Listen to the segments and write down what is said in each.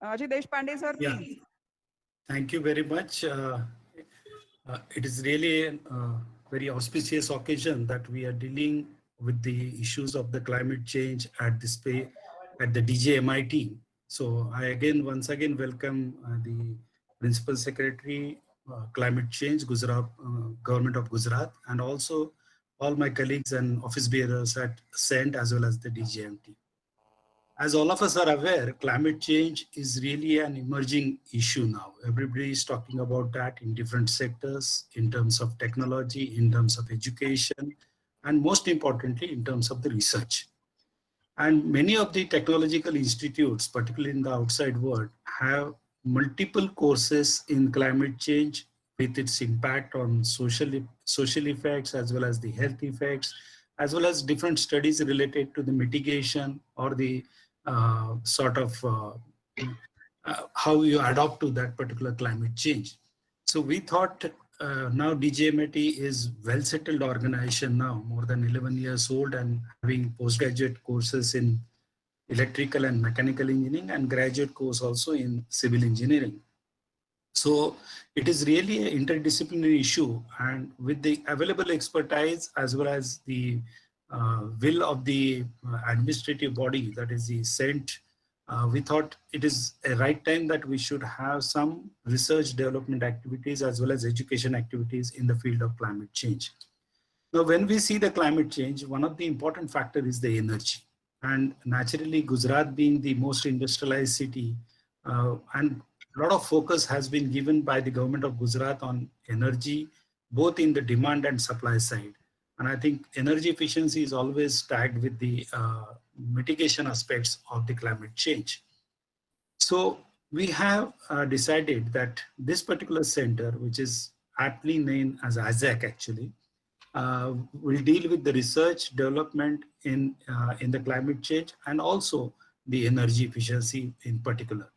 Ajay Deshpande, sir, Yeah, please. thank you very much. It is really a very auspicious occasion that we are dealing with the issues of the climate change at this at the DJMIT. So I once again welcome the Principal Secretary, Climate Change, Gujarat, Government of Gujarat, and also all my colleagues and office bearers at CENT as well as the DJMT. As all of us are aware, climate change is really an emerging issue now. Everybody is talking about that in different sectors, in terms of technology, in terms of education, and most importantly, in terms of the research. And many of the technological institutes, particularly in the outside world, have multiple courses in climate change with its impact on social effects as well as the health effects, as well as different studies related to the mitigation or the how you adapt to that particular climate change. So we thought now DJMIT is well settled organization now, more than 11 years old and having postgraduate courses in electrical and mechanical engineering and graduate course also in civil engineering. So it is really an interdisciplinary issue, and with the available expertise as well as the will of the administrative body, that is the CENT, we thought it is a right time that we should have some research development activities as well as education activities in the field of climate change. Now, when we see the climate change, one of the important factor is the energy. And naturally, Gujarat being the most industrialized city, and a lot of focus has been given by the government of Gujarat on energy, both in the demand and supply side. And I think energy efficiency is always tagged with the mitigation aspects of the climate change. So we have decided that this particular center, which is aptly named as AISECC actually, will deal with the research development in the climate change and also the energy efficiency in particular.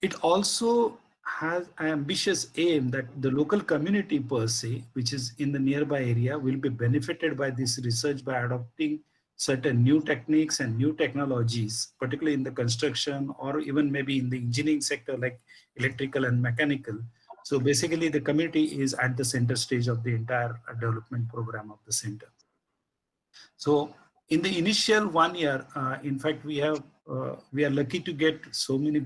It also has an ambitious aim that the local community per se, which is in the nearby area, will be benefited by this research by adopting certain new techniques and new technologies, particularly in the construction or even maybe in the engineering sector like electrical and mechanical. So basically the community is at the center stage of the entire development program of the center. So in the initial 1 year, in fact, we are lucky to get so many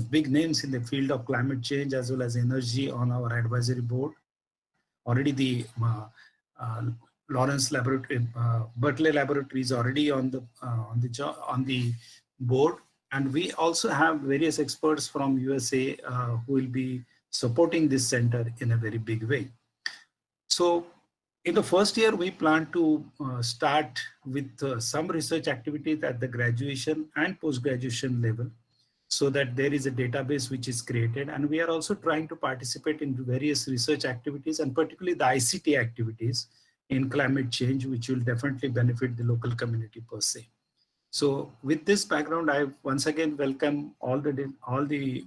big names in the field of climate change as well as energy on our advisory board. Already the Lawrence Laboratory, Berkeley Laboratory is already on the board, and we also have various experts from USA who will be supporting this center in a very big way. So in the first year, we plan to start with some research activities at the graduation and post-graduation level, so that there is a database which is created. And we are also trying to participate in various research activities and particularly the ICT activities in climate change, which will definitely benefit the local community per se. So with this background, I once again welcome all the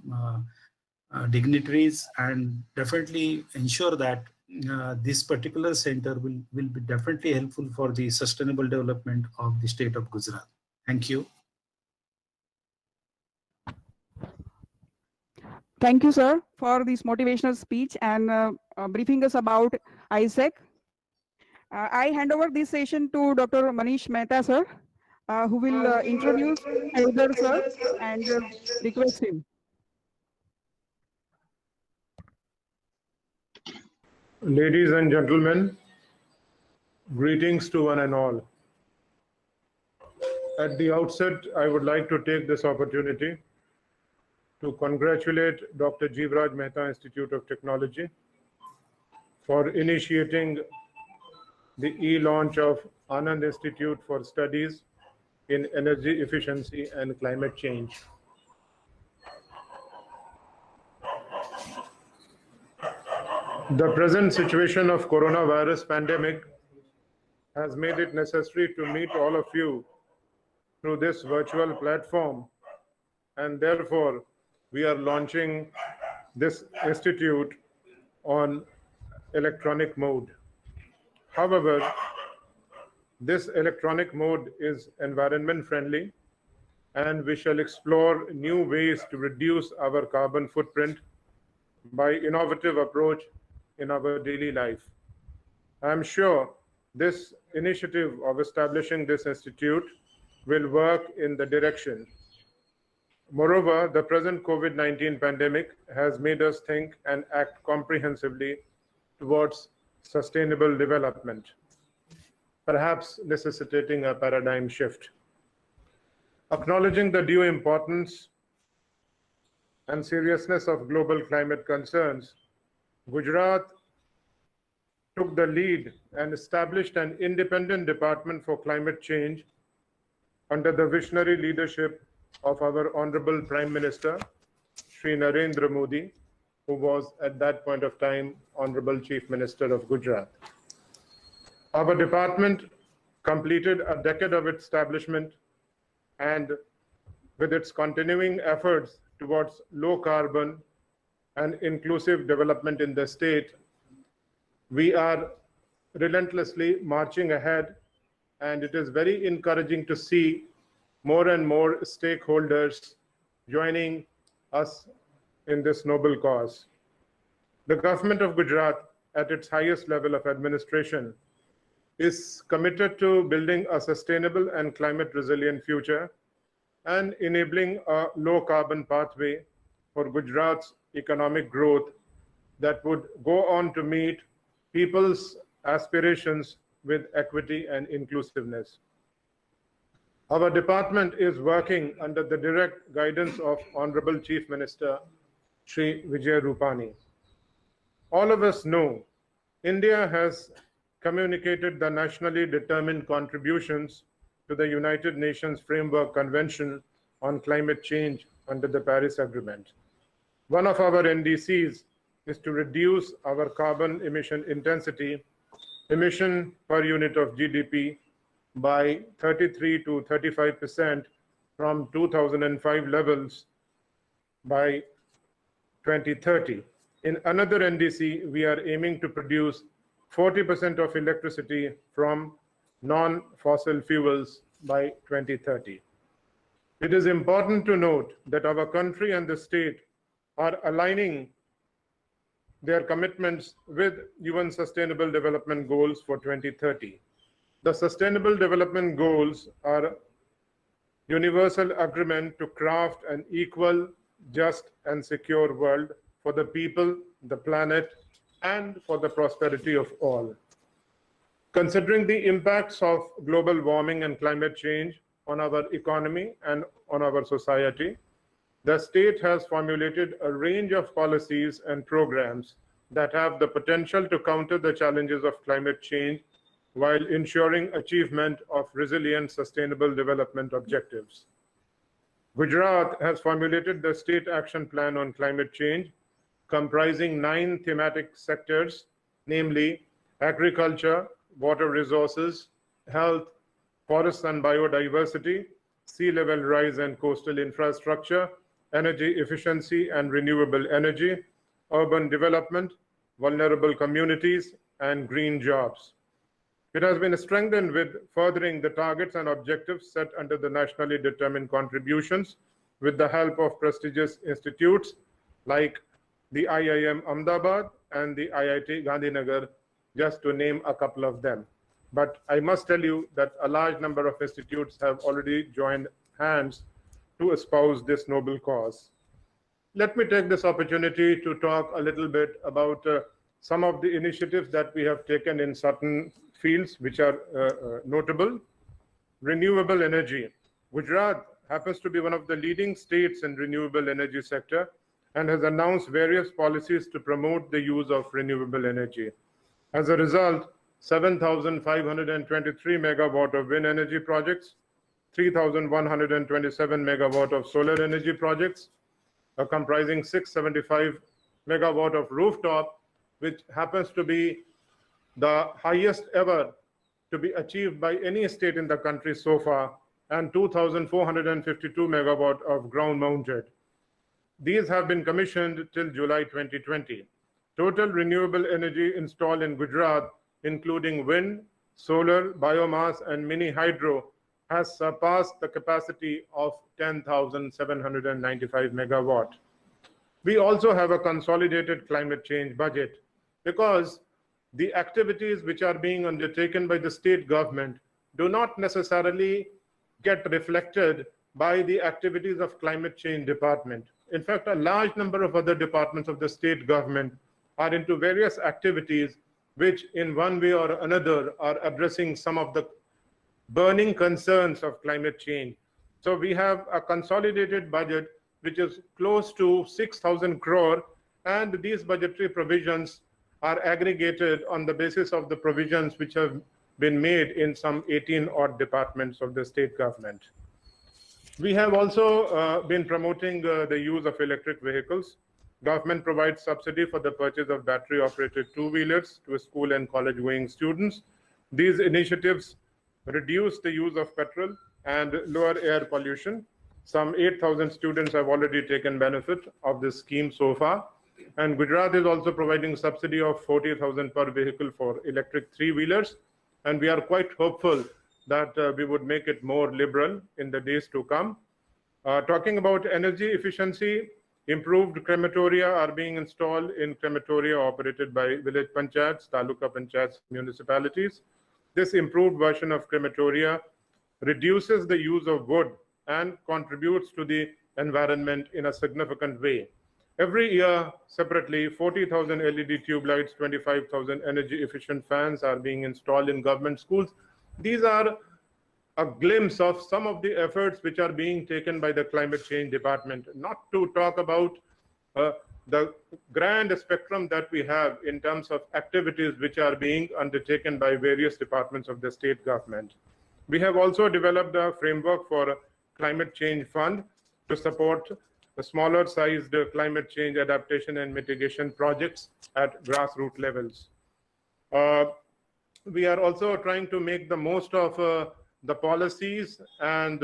dignitaries and definitely ensure that this particular center will be definitely helpful for the sustainable development of the state of Gujarat. Thank you. Thank you, sir, for this motivational speech and briefing us about AISECC. I hand over this session to Dr. Manish Mehta, sir, who will introduce Haider, sir, and request him. Ladies and gentlemen, greetings to one and all. At the outset, I would like to take this opportunity to congratulate Dr. Jeevraj Mehta Institute of Technology for initiating the e-launch of Anand Institute for Studies in Energy Efficiency and Climate Change. The present situation of coronavirus pandemic has made it necessary to meet all of you through this virtual platform, and therefore we are launching this institute on electronic mode. However, this electronic mode is environment friendly and we shall explore new ways to reduce our carbon footprint by innovative approach in our daily life. I am sure this initiative of establishing this institute will work in the direction. Moreover, the present COVID-19 pandemic has made us think and act comprehensively towards sustainable development, perhaps necessitating a paradigm shift. Acknowledging the due importance and seriousness of global climate concerns, Gujarat took the lead and established an independent department for climate change under the visionary leadership of our Honorable Prime Minister, Shri Narendra Modi, who was at that point of time Honorable Chief Minister of Gujarat. Our department completed a decade of establishment, and with its continuing efforts towards low carbon and inclusive development in the state, we are relentlessly marching ahead, and it is very encouraging to see more and more stakeholders joining us in this noble cause. The government of Gujarat, at its highest level of administration, is committed to building a sustainable and climate resilient future and enabling a low carbon pathway for Gujarat's economic growth that would go on to meet people's aspirations with equity and inclusiveness. Our department is working under the direct guidance of Honorable Chief Minister Shri Vijay Rupani. All of us know India has communicated the nationally determined contributions to the United Nations Framework Convention on Climate Change under the Paris Agreement. One of our NDCs is to reduce our carbon emission intensity, emission per unit of GDP, by 33 to 35% from 2005 levels by 2030. In another NDC, we are aiming to produce 40% of electricity from non-fossil fuels by 2030. It is important to note that our country and the state are aligning their commitments with UN Sustainable Development Goals for 2030. The Sustainable Development Goals are universal agreement to craft an equal, just, and secure world for the people, the planet, and for the prosperity of all. Considering the impacts of global warming and climate change on our economy and on our society, the state has formulated a range of policies and programs that have the potential to counter the challenges of climate change while ensuring achievement of resilient sustainable development objectives. Gujarat has formulated the State Action Plan on Climate Change, comprising 9 thematic sectors, namely agriculture, water resources, health, forests and biodiversity, sea level rise and coastal infrastructure, energy efficiency and renewable energy, urban development, vulnerable communities, and green jobs. It has been strengthened with furthering the targets and objectives set under the nationally determined contributions with the help of prestigious institutes like the IIM Ahmedabad and the IIT Gandhinagar, just to name a couple of them. But I must tell you that a large number of institutes have already joined hands to espouse this noble cause. Let me take this opportunity to talk a little bit about some of the initiatives that we have taken in certain fields which are notable. Renewable energy. Gujarat happens to be one of the leading states in renewable energy sector and has announced various policies to promote the use of renewable energy. As a result, 7,523 megawatt of wind energy projects, 3,127 megawatt of solar energy projects, comprising 675 megawatt of rooftop, which happens to be the highest ever to be achieved by any state in the country so far, and 2,452 megawatt of ground mounted. These have been commissioned till July 2020. Total renewable energy installed in Gujarat, including wind, solar, biomass, and mini hydro, has surpassed the capacity of 10,795 megawatt. We also have a consolidated climate change budget because the activities which are being undertaken by the state government do not necessarily get reflected by the activities of climate change department. In fact, a large number of other departments of the state government are into various activities which in one way or another are addressing some of the burning concerns of climate change. So we have a consolidated budget which is close to 6,000 crore, and these budgetary provisions are aggregated on the basis of the provisions which have been made in some 18 odd departments of the state government. We have also been promoting the use of electric vehicles. Government provides subsidy for the purchase of battery-operated two-wheelers to school and college-going students. These initiatives reduce the use of petrol and lower air pollution. Some 8,000 students have already taken benefit of this scheme so far. And Gujarat is also providing subsidy of 40,000 per vehicle for electric three-wheelers. And we are quite hopeful that we would make it more liberal in the days to come. Talking about energy efficiency, improved crematoria are being installed in crematoria operated by village panchayats, taluka panchayats, municipalities. This improved version of crematoria reduces the use of wood and contributes to the environment in a significant way. Every year, separately, 40,000 LED tube lights, 25,000 energy efficient fans are being installed in government schools. These are a glimpse of some of the efforts which are being taken by the climate change department, not to talk about the grand spectrum that we have in terms of activities which are being undertaken by various departments of the state government. We have also developed a framework for a climate change fund to support the smaller sized climate change adaptation and mitigation projects at grassroots levels. We are also trying to make the most of the policies and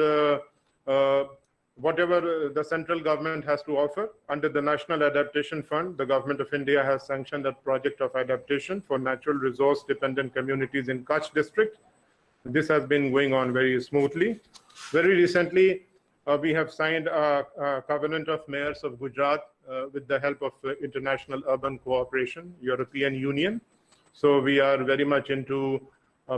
whatever the central government has to offer. Under the National Adaptation Fund, the Government of India has sanctioned a project of adaptation for natural resource dependent communities in Kutch district. This has been going on very smoothly. Very recently, we have signed a covenant of mayors of Gujarat with the help of International Urban Cooperation, European Union. So we are very much into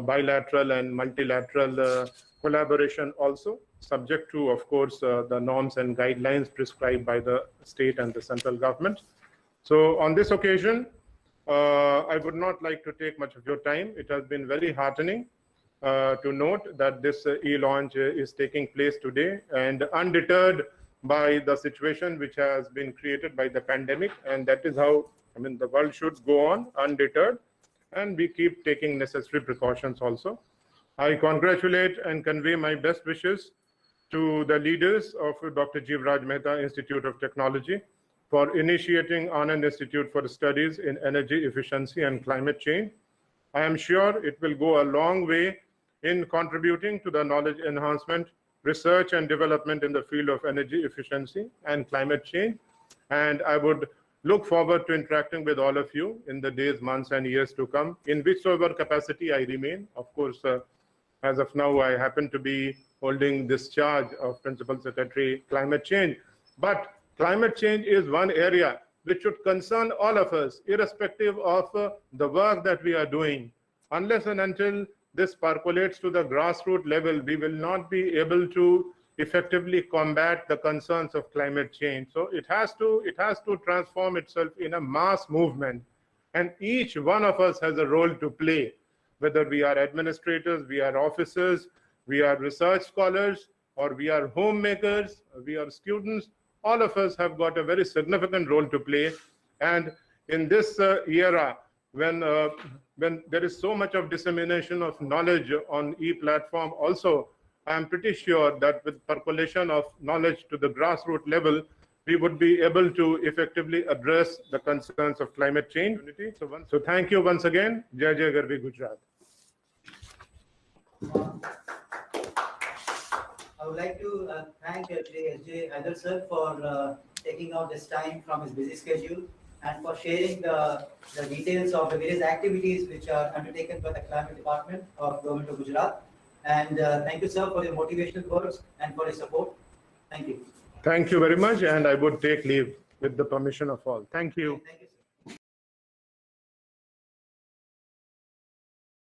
bilateral and multilateral collaboration also, subject to, of course, the norms and guidelines prescribed by the state and the central government. So on this occasion, I would not like to take much of your time. It has been very heartening to note that this e-launch is taking place today, and undeterred by the situation which has been created by the pandemic. And that is how, I mean, the world should go on undeterred, and we keep taking necessary precautions also. I congratulate and convey my best wishes to the leaders of Dr. Jeev Raj Mehta Institute of Technology for initiating Anand Institute for Studies in Energy Efficiency and Climate Change. I am sure it will go a long way in contributing to the knowledge enhancement, research and development in the field of energy efficiency and climate change. And I would look forward to interacting with all of you in the days, months and years to come, in whichever capacity I remain. Of course, as of now, I happen to be holding this charge of Principal Secretary Climate Change. But climate change is one area which should concern all of us, irrespective of the work that we are doing. Unless and until this percolates to the grassroots level, we will not be able to effectively combat the concerns of climate change. So it has to transform itself in a mass movement. And each one of us has a role to play, whether we are administrators, we are officers, we are research scholars, or we are homemakers, we are students. All of us have got a very significant role to play. And in this era, when there is so much of dissemination of knowledge on e-platform also, I am pretty sure that with percolation of knowledge to the grassroots level, we would be able to effectively address the concerns of climate change. So thank you once again. Jai Jai Garvi Gujarat. I would like to thank S.J. Haidar sir for taking out this time from his busy schedule and for sharing the details of the various activities which are undertaken by the Climate Department of Government of Gujarat. And thank you, sir, for your motivational words and for your support. Thank you. Thank you very much, and I would take leave with the permission of all. Thank you. Thank you, sir.